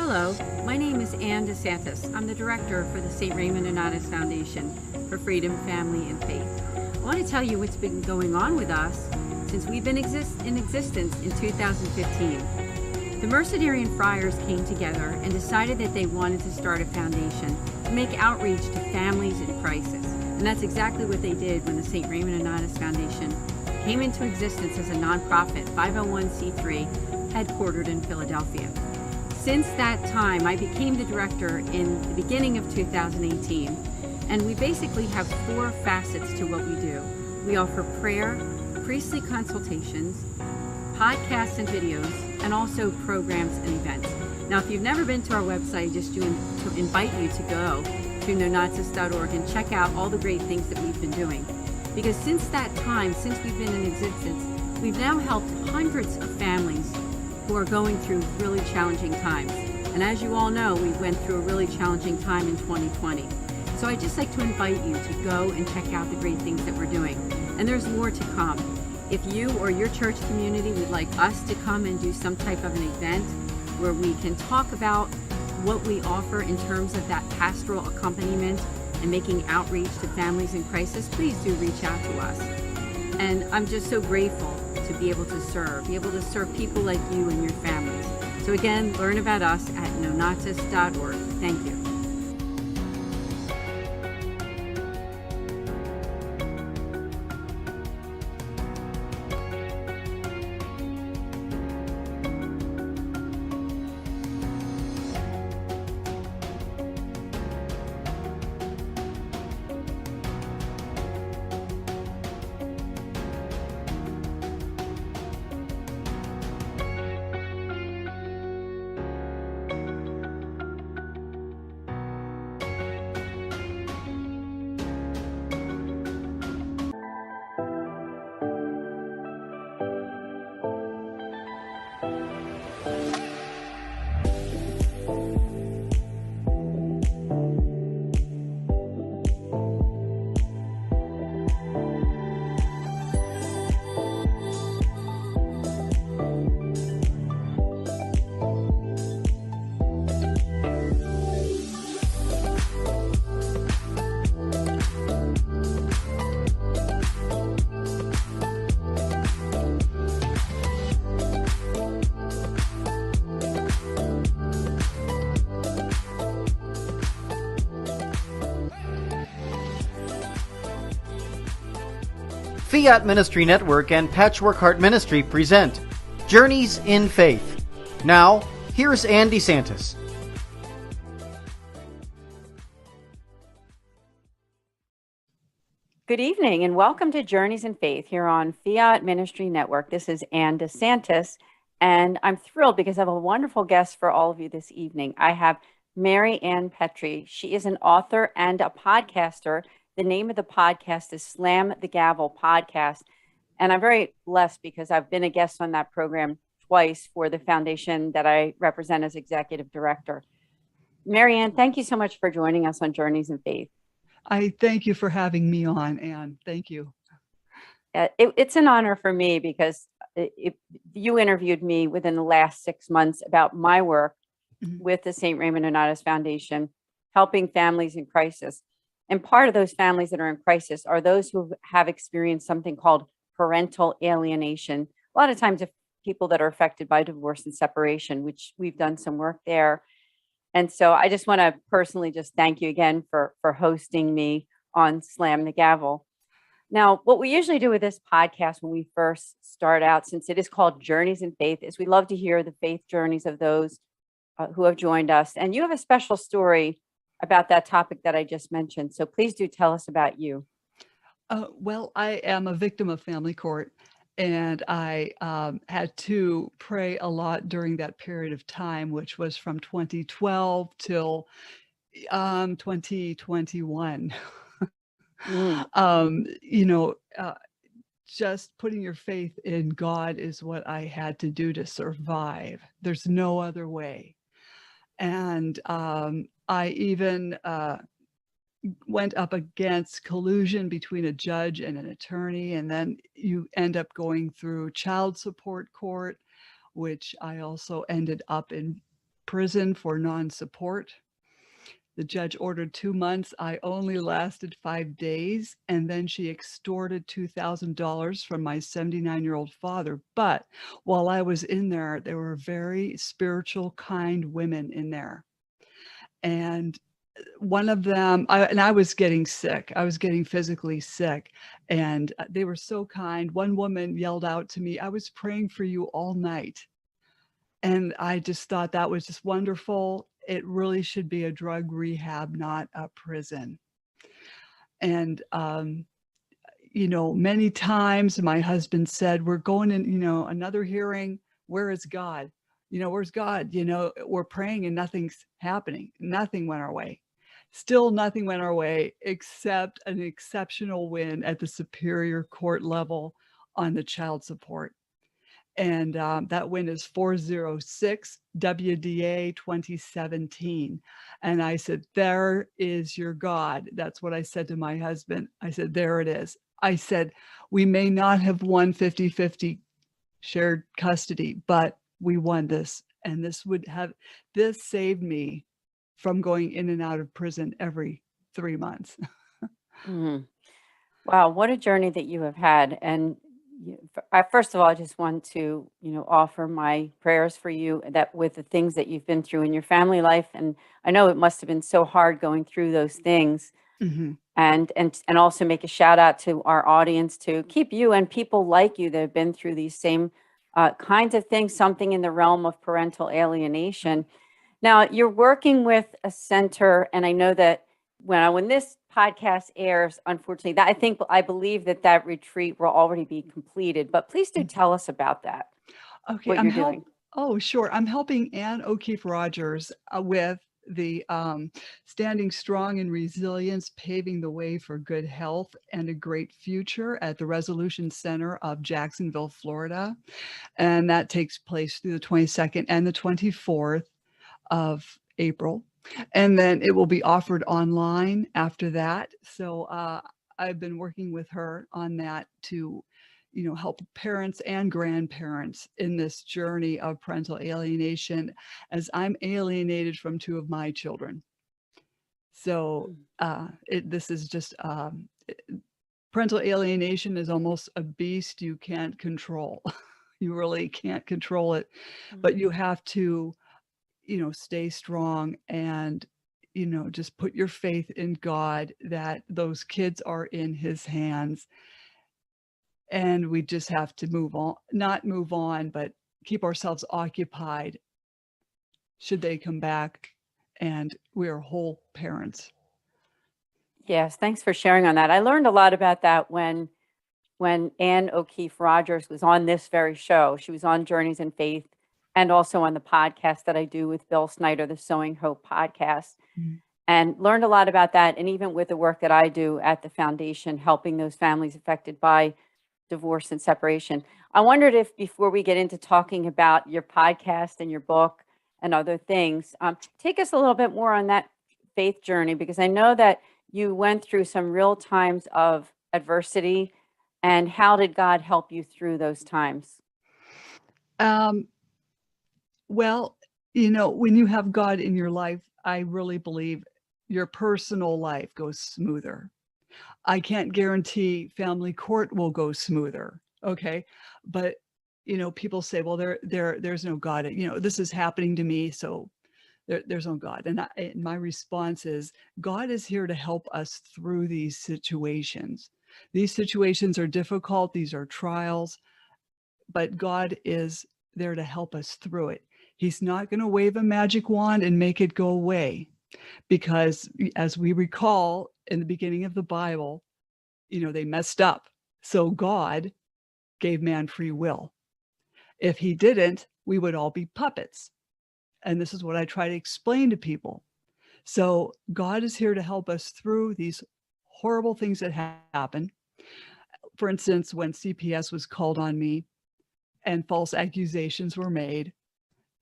Hello, my name is Anne DeSantis. I'm the director for the St. Raymond Nonnatus Foundation for Freedom, Family, and Faith. I want to tell you what's been going on with us since we've been in existence in 2015. The Mercedarian friars came together and decided that they wanted to start a foundation to make outreach to families in crisis. And that's exactly what they did when the St. Raymond Nonnatus Foundation came into existence as a nonprofit 501c3 headquartered in Philadelphia. Since that time, I became the director in the beginning of 2018, and we basically have 4 facets to what we do. We offer prayer, priestly consultations, podcasts and videos, and also programs and events. Now, if you've never been to our website, just to invite you to go to nonatus.org and check out all the great things that we've been doing. Because since that time, since we've been in existence, we've now helped hundreds of families who are going through really challenging times. And as you all know, we went through a really challenging time in 2020. So I'd just like to invite you to go and check out the great things that we're doing. And there's more to come. If you or your church community would like us to come and do some type of an event where we can talk about what we offer in terms of that pastoral accompaniment and making outreach to families in crisis, please do reach out to us. And I'm just so grateful to be able to serve people like you and your families. So again, learn about us at nonatus.org. Thank you. Fiat Ministry Network and Patchwork Heart Ministry present Journeys in Faith. Now, here's Anne DeSantis. Good evening and welcome to Journeys in Faith here on Fiat Ministry Network. This is Anne DeSantis, and I'm thrilled because I have a wonderful guest for all of you this evening. I have MaryAnn Petri. She is an author and a podcaster. The name of the podcast is Slam the Gavel Podcast. And I'm very blessed because I've been a guest on that program twice for the foundation that I represent as executive director. MaryAnn, thank you so much for joining us on Journeys in Faith. I thank you for having me on, Anne. Thank you. It's an honor for me because you interviewed me within the last 6 months about my work with the St. Raymond Nonnatus Foundation, helping families in crisis. And part of those families that are in crisis are those who have experienced something called parental alienation. A lot of times, people that are affected by divorce and separation, which we've done some work there. And so I just want to personally just thank you again for hosting me on Slam the Gavel. Now, what we usually do with this podcast when we first start out, since it is called Journeys in Faith, is we love to hear the faith journeys of those who have joined us. And you have a special story about that topic that I just mentioned. So please do tell us about you. Well, I am a victim of family court, and I had to pray a lot during that period of time, which was from 2012 till 2021. Just putting your faith in God is what I had to do to survive. There's no other way. And I even went up against collusion between a judge and an attorney, and then you end up going through child support court, which I also ended up in prison for non-support. The judge ordered 2 months. I only lasted 5 days, and then she extorted $2,000 from my 79-year-old father. But while I was in there were very spiritual, kind women in there. And one of them, I was getting sick. I was getting physically sick, and they were so kind. One woman yelled out to me, "I was praying for you all night." And I just thought that was just wonderful. It really should be a drug rehab, not a prison. And, many times my husband said, "We're going in, another hearing. Where is God? Where's God? We're praying and nothing's happening." Nothing went our way. Still nothing went our way except an exceptional win at the Superior Court level on the child support. And that win is 406 WDA 2017. And I said, "There is your God." That's what I said to my husband. I said, "There it is." I said, "We may not have won 50-50 shared custody, but we won this. And this saved me from going in and out of prison every 3 months." Mhm. Wow, what a journey that you have had. And first of all, I just want to, offer my prayers for you that with the things that you've been through in your family life. And I know it must have been so hard going through those things. Mhm. And also make a shout out to our audience to keep you and people like you that have been through these same kinds of things, something in the realm of parental alienation. Now, you're working with a center, and I know that when this podcast airs, unfortunately, I believe that retreat will already be completed. But please do tell us about that, Okay, what you're doing. Oh, sure. I'm helping Anne O'Keefe Rogers with the Standing Strong in Resilience, Paving the Way for Good Health and a Great Future at the Resolution Center of Jacksonville, Florida. And that takes place through the 22nd and the 24th of April. And then it will be offered online after that. So I've been working with her on that to help parents and grandparents in this journey of parental alienation, as I'm alienated from 2 of my children. So this is just parental alienation is almost a beast you can't control. You really can't control it, but you have to stay strong and, just put your faith in God that those kids are in his hands. And we just have to not move on, but keep ourselves occupied should they come back, and we are whole parents. Yes, thanks for sharing on that. I learned a lot about that when Anne O'Keefe Rogers was on this very show. She was on Journeys in Faith and also on the podcast that I do with Bill Snyder, the Sowing Hope podcast, and learned a lot about that. And even with the work that I do at the foundation, helping those families affected by divorce and separation. I wondered if, before we get into talking about your podcast and your book and other things, take us a little bit more on that faith journey, because I know that you went through some real times of adversity. And how did God help you through those times? Well, when you have God in your life, I really believe your personal life goes smoother. I can't guarantee family court will go smoother. Okay. But, people say, well, there's no God. This is happening to me. So there's no God. And my response is, God is here to help us through these situations. These situations are difficult. These are trials, but God is there to help us through it. He's not going to wave a magic wand and make it go away, because as we recall in the beginning of the Bible, they messed up. So God gave man free will. If he didn't, we would all be puppets. And this is what I try to explain to people. So God is here to help us through these horrible things that happen. For instance, when CPS was called on me and false accusations were made,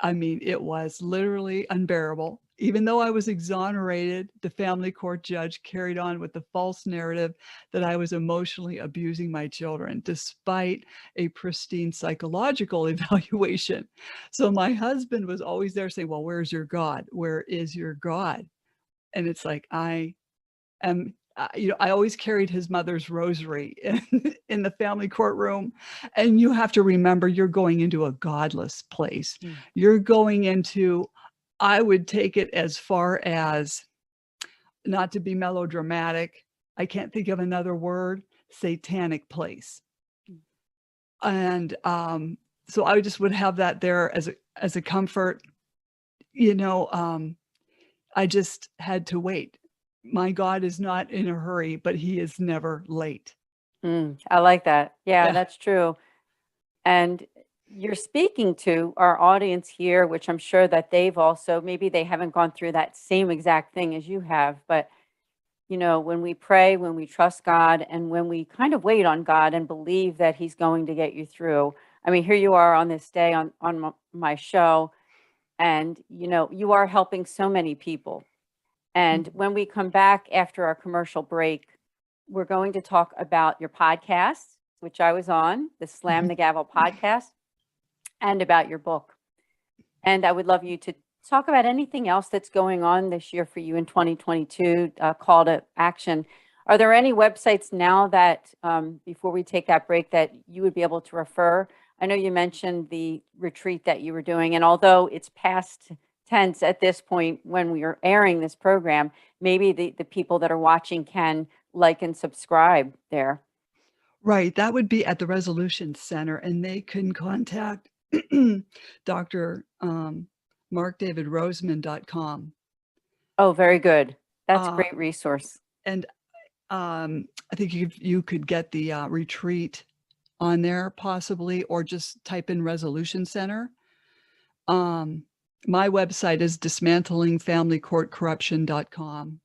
I mean, it was literally unbearable. Even though I was exonerated, the family court judge carried on with the false narrative that I was emotionally abusing my children, despite a pristine psychological evaluation. So my husband was always there saying, well, where's your God? Where is your God? And it's like, I am, I always carried his mother's rosary in the family courtroom. And you have to remember, you're going into a godless place. You're going into, I would take it as far as, not to be melodramatic, I can't think of another word, satanic place. And so I just would have that there as a comfort. I just had to wait. My God is not in a hurry, but he is never late. I like that. Yeah, that's true. And you're speaking to our audience here, which I'm sure that they've also, maybe they haven't gone through that same exact thing as you have, but when we pray, when we trust God, and when we kind of wait on God and believe that he's going to get you through. I mean, here you are on this day on my show, and you are helping so many people. And when we come back after our commercial break, we're going to talk about your podcast, which I was on, the Slam the Gavel podcast, and about your book. And I would love you to talk about anything else that's going on this year for you in 2022, call to action. Are there any websites now that, before we take that break, that you would be able to refer? I know you mentioned the retreat that you were doing, and although it's past tense at this point when we are airing this program, maybe the people that are watching can like and subscribe there. Right. That would be at the Resolution Center, and they can contact Dr. MarkDavidRoseman.com. Oh, very good. That's a great resource. And I think you could get the retreat on there possibly, or just type in Resolution Center. My website is dismantlingfamilycourtcorruption.com.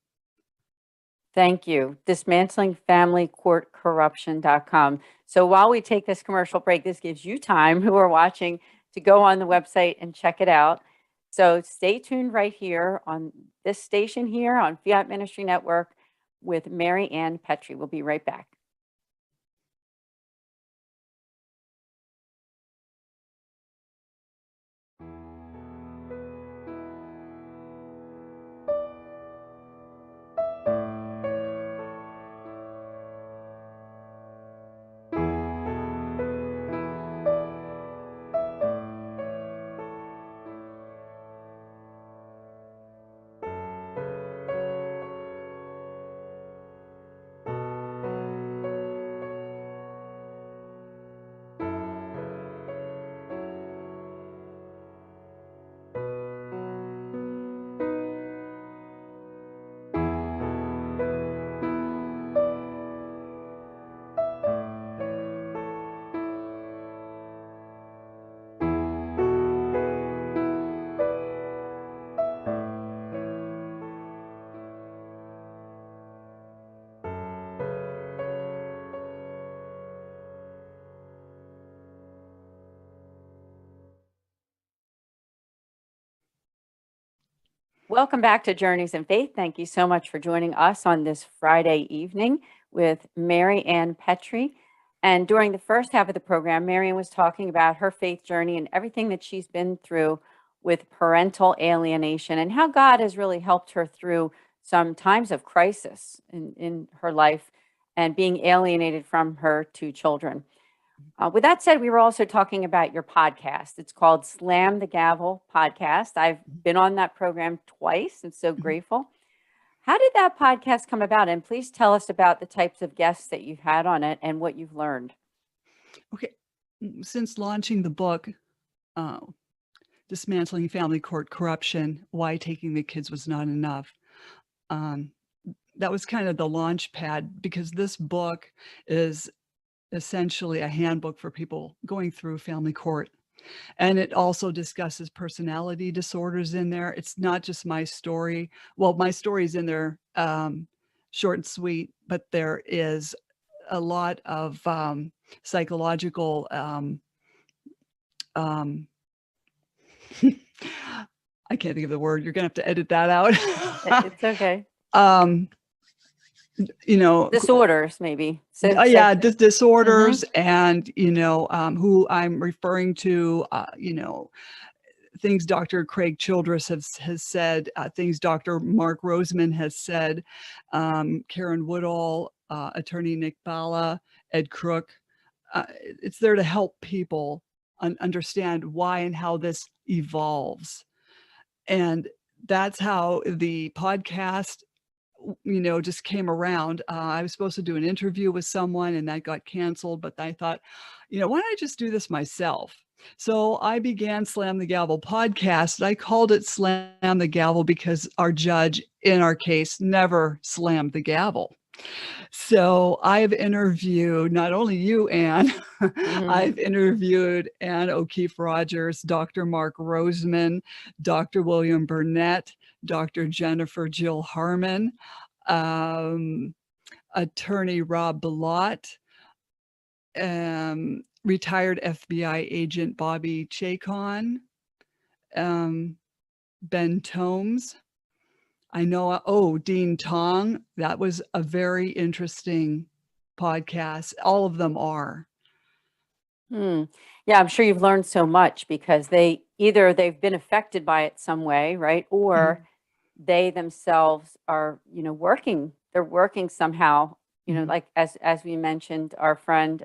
Thank you. Dismantlingfamilycourtcorruption.com. So while we take this commercial break, this gives you time, who are watching, to go on the website and check it out. So stay tuned right here on this station here on Fiat Ministry Network with MaryAnn Petri. We'll be right back. Welcome back to Journeys in Faith. Thank you so much for joining us on this Friday evening with MaryAnn Petri. And during the first half of the program, MaryAnn was talking about her faith journey and everything that she's been through with parental alienation and how God has really helped her through some times of crisis in her life and being alienated from her two children. With that said, we were also talking about your podcast. It's called Slam the Gavel Podcast. I've been on that program twice and so grateful. How did that podcast come about? And please tell us about the types of guests that you've had on it and what you've learned. Okay. Since launching the book, Dismantling Family Court Corruption, Why Taking the Kids Was Not Enough, that was kind of the launch pad, because this book is essentially a handbook for people going through family court. And it also discusses personality disorders in there. It's not just my story. Well, my story is in there, short and sweet, but there is a lot of psychological I can't think of the word. You're going to have to edit that out. It's okay. You know, Disorders, maybe. yeah, disorders, Mm-hmm. and who I'm referring to, things Dr. Craig Childress has said, things Dr. Mark Roseman has said, Karen Woodall, attorney Nick Bala, Ed Crook. It's there to help people understand why and how this evolves. And that's how the podcast just came around. I was supposed to do an interview with someone and that got canceled, but I thought, why don't I just do this myself? So I began Slam the Gavel podcast. I called it Slam the Gavel because our judge in our case never slammed the gavel. So I've interviewed not only you, Anne, Mm-hmm. I've interviewed Anne O'Keefe Rogers, Dr. Mark Roseman, Dr. William Burnett, Dr. Jennifer Jill Harmon, attorney Rob Bellot, retired FBI agent Bobby Chacon, Ben Tomes. I know, Dean Tong. That was a very interesting podcast. All of them are. Yeah, I'm sure you've learned so much because they've been affected by it some way, right? Or they themselves are, they're working somehow, like as we mentioned, our friend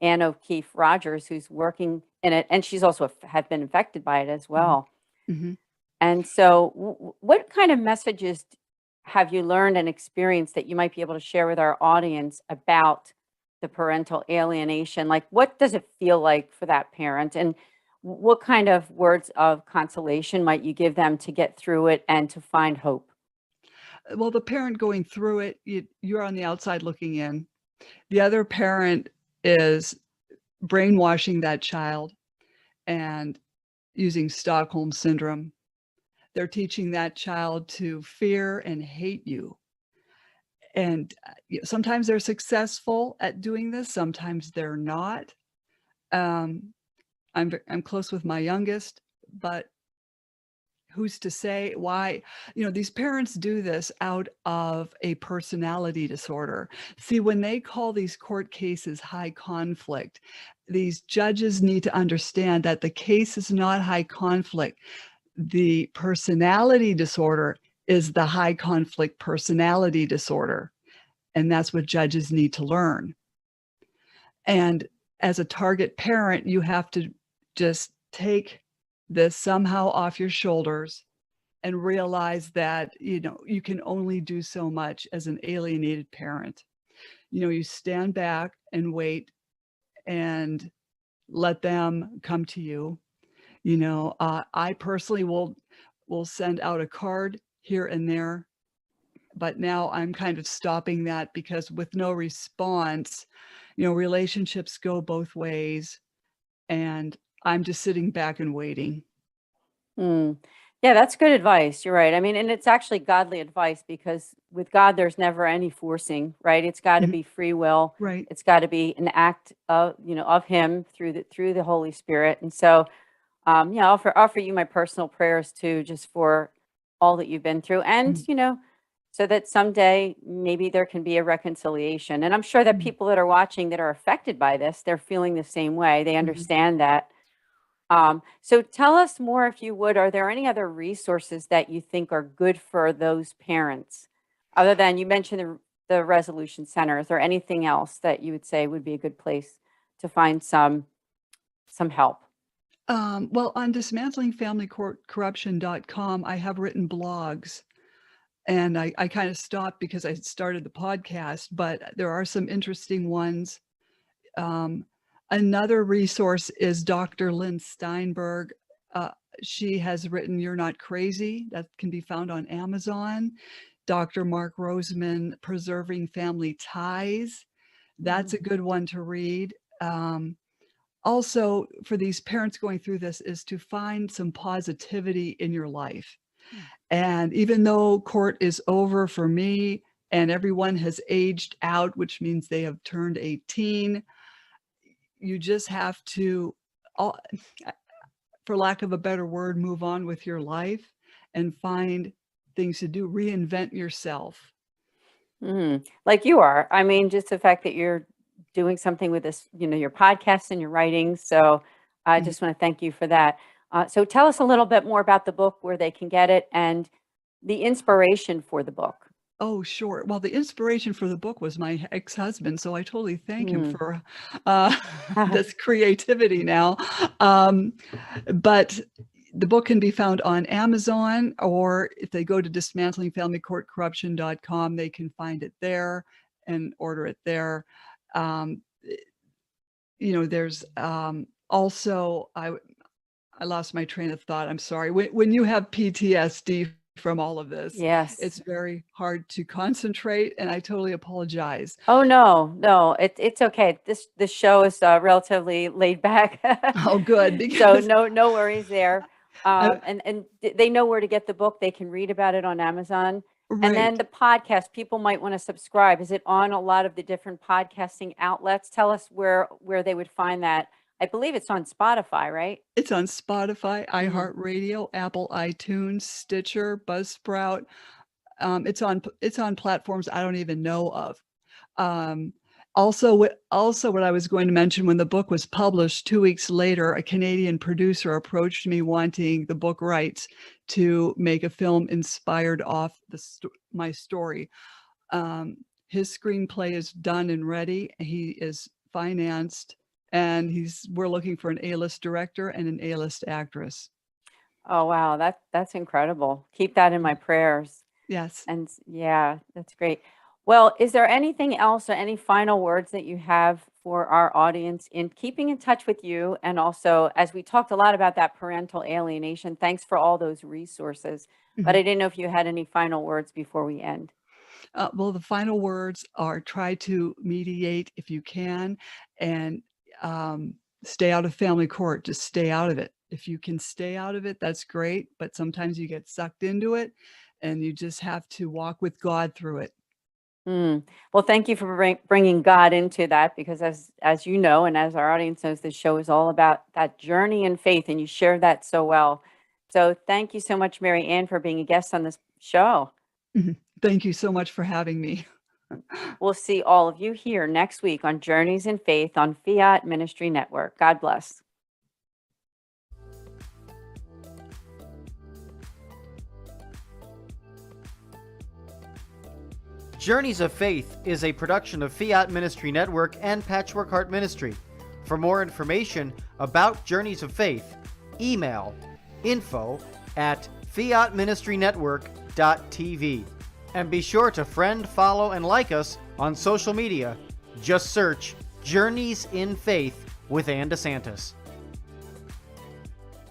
Anne O'Keefe Rogers, who's working in it, and she's also had been affected by it as well. Mm-hmm. And so what kind of messages have you learned and experienced that you might be able to share with our audience about the parental alienation? Like, what does it feel like for that parent? And what kind of words of consolation might you give them to get through it and to find hope? Well, the parent going through it, you're on the outside looking in. The other parent is brainwashing that child and using Stockholm syndrome. They're teaching that child to fear and hate you. And sometimes they're successful at doing this. Sometimes they're not. I'm close with my youngest, but who's to say why? These parents do this out of a personality disorder. See, when they call these court cases high conflict, these judges need to understand that the case is not high conflict. The personality disorder is the high conflict personality disorder. And that's what judges need to learn. And as a target parent, you have to just take this somehow off your shoulders and realize that, you can only do so much as an alienated parent. You stand back and wait and let them come to you. I personally will send out a card here and there, but now I'm kind of stopping that because with no response, relationships go both ways, and I'm just sitting back and waiting. Yeah, that's good advice. You're right. I mean, and it's actually godly advice because with God, there's never any forcing, right? It's got to be free will. Right. It's got to be an act of, of Him through the Holy Spirit. And so, I'll offer you my personal prayers too, just for all that you've been through, and so that someday maybe there can be a reconciliation. And I'm sure that people that are watching that are affected by this, they're feeling the same way. They understand that. So tell us more, if you would. Are there any other resources that you think are good for those parents, other than you mentioned the Resolution Center? Is there anything else that you would say would be a good place to find some help? Well, on dismantlingfamilycorruption.com, I have written blogs, and I kind of stopped because I started the podcast, but there are some interesting ones. Another resource is Dr. Lynn Steinberg. She has written You're Not Crazy. That can be found on Amazon. Dr. Mark Roseman, Preserving Family Ties. That's a good one to read. Also, for these parents going through this, is to find some positivity in your life. And even though court is over for me and everyone has aged out, which means they have turned 18, you just have to, for lack of a better word, move on with your life. and find things to do, reinvent yourself. Like you are. I mean, just the fact that you're doing something with this, your podcast and your writing. So I just want to thank you for that. So tell us a little bit more about the book, where they can get it, and the inspiration for the book. Oh, sure. Well, the inspiration for the book was my ex-husband, so I totally thank him Mm. for this creativity now. But the book can be found on Amazon, or if they go to dismantlingfamilycourtcorruption.com, they can find it there and order it there. There's also, I lost my train of thought. I'm sorry. When you have PTSD from all of this, Yes. it's very hard to concentrate, and I totally apologize. Oh, no, it's okay. This show is relatively laid back. Oh, good. So Because no worries there. I- And they know where to get the book. They can read about it on Amazon. And then right. the podcast, people might want to subscribe. Is it on a lot of the different podcasting outlets? Tell us where they would find that. I believe it's on Spotify, right? It's on Spotify, Mhm. iHeartRadio, Apple iTunes, Stitcher, Buzzsprout. It's on platforms I don't even know of. Also, what I was going to mention, when the book was published, 2 weeks later, a Canadian producer approached me wanting the book rights to make a film inspired off my story. His screenplay is done and ready. He is financed, and we're looking for an A-list director and an A-list actress. Oh, wow. That's incredible. Keep that in my prayers. Yes. And yeah, that's great. Well, is there anything else or any final words that you have for our audience in keeping in touch with you? And also, as we talked a lot about that parental alienation, thanks for all those resources. But I didn't know if you had any final words before we end. Well, the final words are: try to mediate if you can, and stay out of family court. Just stay out of it. If you can stay out of it, that's great. But sometimes you get sucked into it, and you just have to walk with God through it. Well, thank you for bringing God into that, because as you know, and as our audience knows, this show is all about that journey in faith, and you shared that so well. So thank you so much, MaryAnn, for being a guest on this show. Thank you so much for having me. We'll see all of you here next week on Journeys in Faith on Fiat Ministry Network. God bless. Journeys of Faith is a production of Fiat Ministry Network and Patchwork Heart Ministry. For more information about Journeys of Faith, email info@fiatministrynetwork.tv. And be sure to friend, follow, and like us on social media. Just search Journeys in Faith with Anne DeSantis.